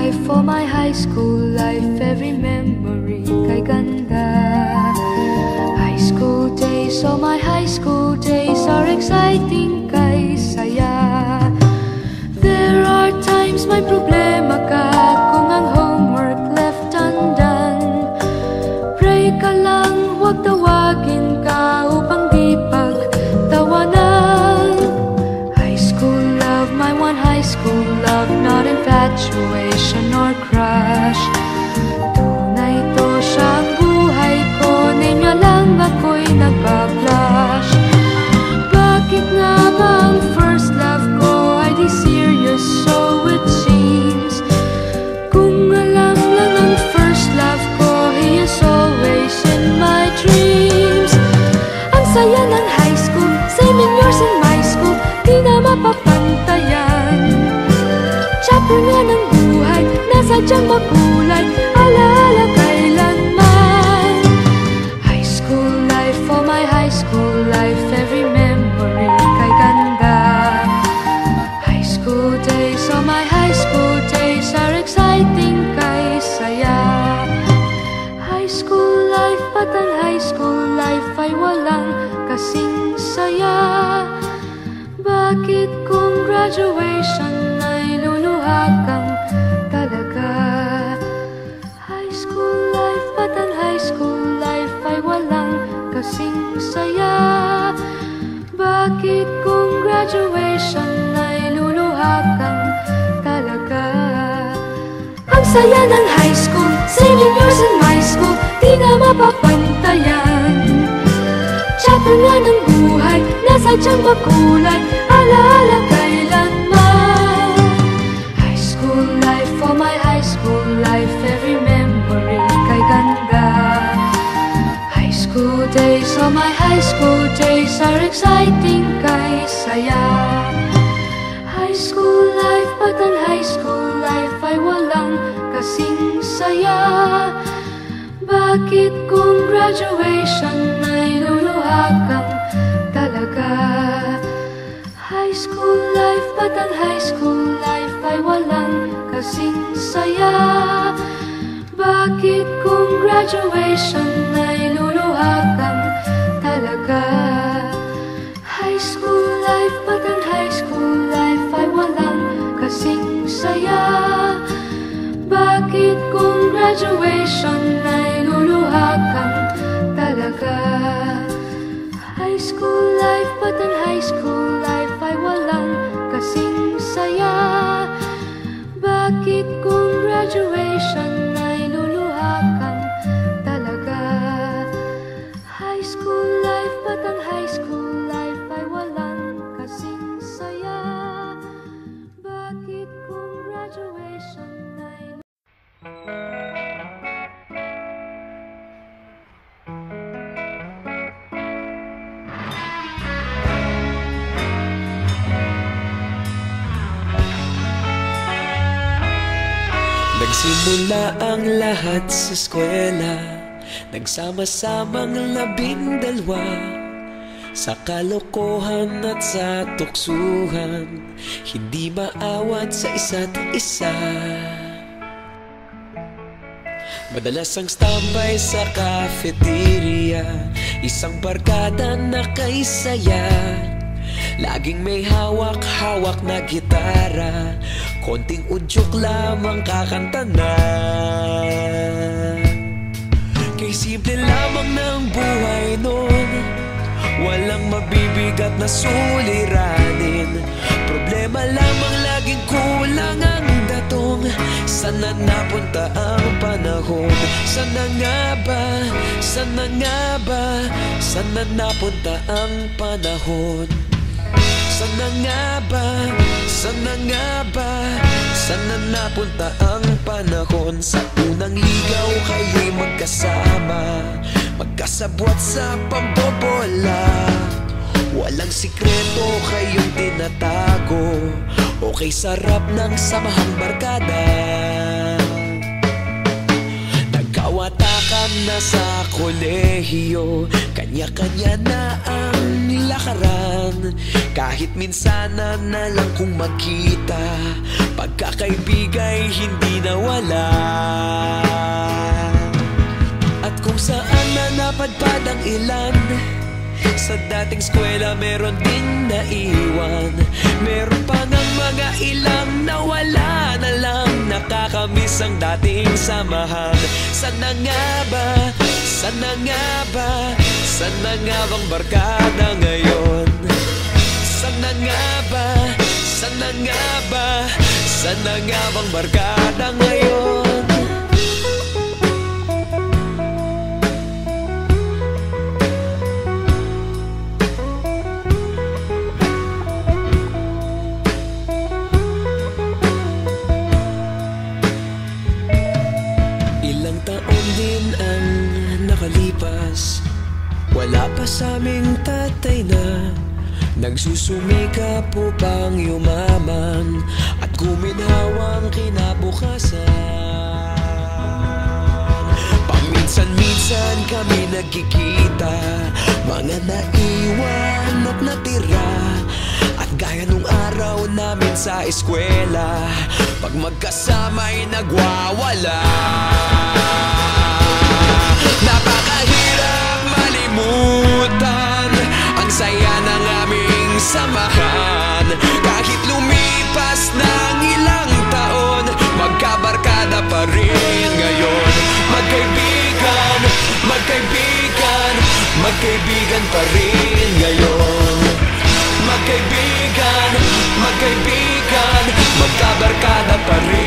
life, for my high school life, every memory kay ganda. High school days, oh my high school days are exciting kay saya. There are times may problema ka kung ang homework left undone. Pray ka lang, huwag tawagin ka upang di pagtawanan. High school love, my one high school love, not infatuation or crush. Tunay to siyang buhay ko, niya lang ako'y nagbablush. Bakit nga ba ang first love ko ay di serious, so it seems? Kung alam lang ang first love ko, he is always in my dreams. Ang saya ng high school, same in yours in my school, di na mapapantayan. Chapter nga ng buhay, nasadyang makulay, alaala kailanman. High school life, for my high school life, every memory kay ganda. High school days, oh my high school days are exciting kay saya. High school life, at ang high school life ay walang kasing saya. Bakit kung graduation ay luluha kang talaga? High school life, at ang high school life ay walang kasing saya. Bakit kung graduation ay luluha kang talaga? Ang saya ng high school, same in yours in my school, di na mapapantayan. Chapter nga ng buhay, nasadyang makulay, alaala kailanman. High school life, for my high school life, every memory kay ganda. High school days, oh my high school days are exciting kay saya. High school life, at ang high school life ay walang kasing saya. Bakit kung graduation ay luluha kang talaga? High school life, at ang high school life ay walang kasing saya. Bakit kung graduation ay luluha kang talaga? High school life, at ang high school life ay walang kasing saya. Bakit kung graduation ay luluha kang talaga? High school life, at ang high school life ay walang kasing saya. Bakit kung graduation ay luluha kang talaga? High school life, at ang high school life ay walang kasing saya. Bakit kung graduation ay nagsimula ang lahat sa eskwela, nagsama-samang 12 sa kalokohan at sa tuksuhan, hindi maawat sa isa't isa. Madalas ang standby sa cafeteria, isang barkada na kay saya. Laging may hawak-hawak na gitara, konting udyok lamang kakanta na. Kay simple lamang ng buhay nun, walang mabibigat na suliranin. Problema lamang laging kulang ang datong. Sana napunta ang panahon? Sana nga ba? Sana nga ba? Sana napunta ang panahon? Sana nga ba? Sana nga ba? Sana napunta ang panahon? Sa unang ligaw kayo'y magkasama, magkasabwat sa pambobola. Walang sikreto kayong tinatago, okay sarap ng samahang barkada. Nagkawatakan nasa kolehiyo, kanya-kanya na ang lakaran. Kahit minsan na lang kung magkita, pagkakaibigay hindi nawala. At kung saan na napadpad ang ilan, sa dating eskwela meron ding naiwan. Meron pa ng mga ilang nawala na lang, nakakamiss ang dating samahan. Sana nga ba, sana nga ba, sana nga bang barkada ngayon? Sana nga ba, sana nga ba, sana nga bang barkada ngayon? Ilang taon din ang nakalipas, wala pa sa aming tatay na nagsusumikap upang yumaman at guminhawang kinabukasan. Paminsan-minsan kami nagkikita, mga naiwan at natira. At gaya nung araw namin sa eskwela, pag magkasama'y nagwawala. Napakahirap malimutan ang saya ng aming samahan. Kahit lumipas ng ilang taon, magkabarkada pa rin ngayon. Magkaibigan, magkaibigan, magkaibigan pa rin ngayon. Magkaibigan, magkaibigan, magkabarkada pa rin.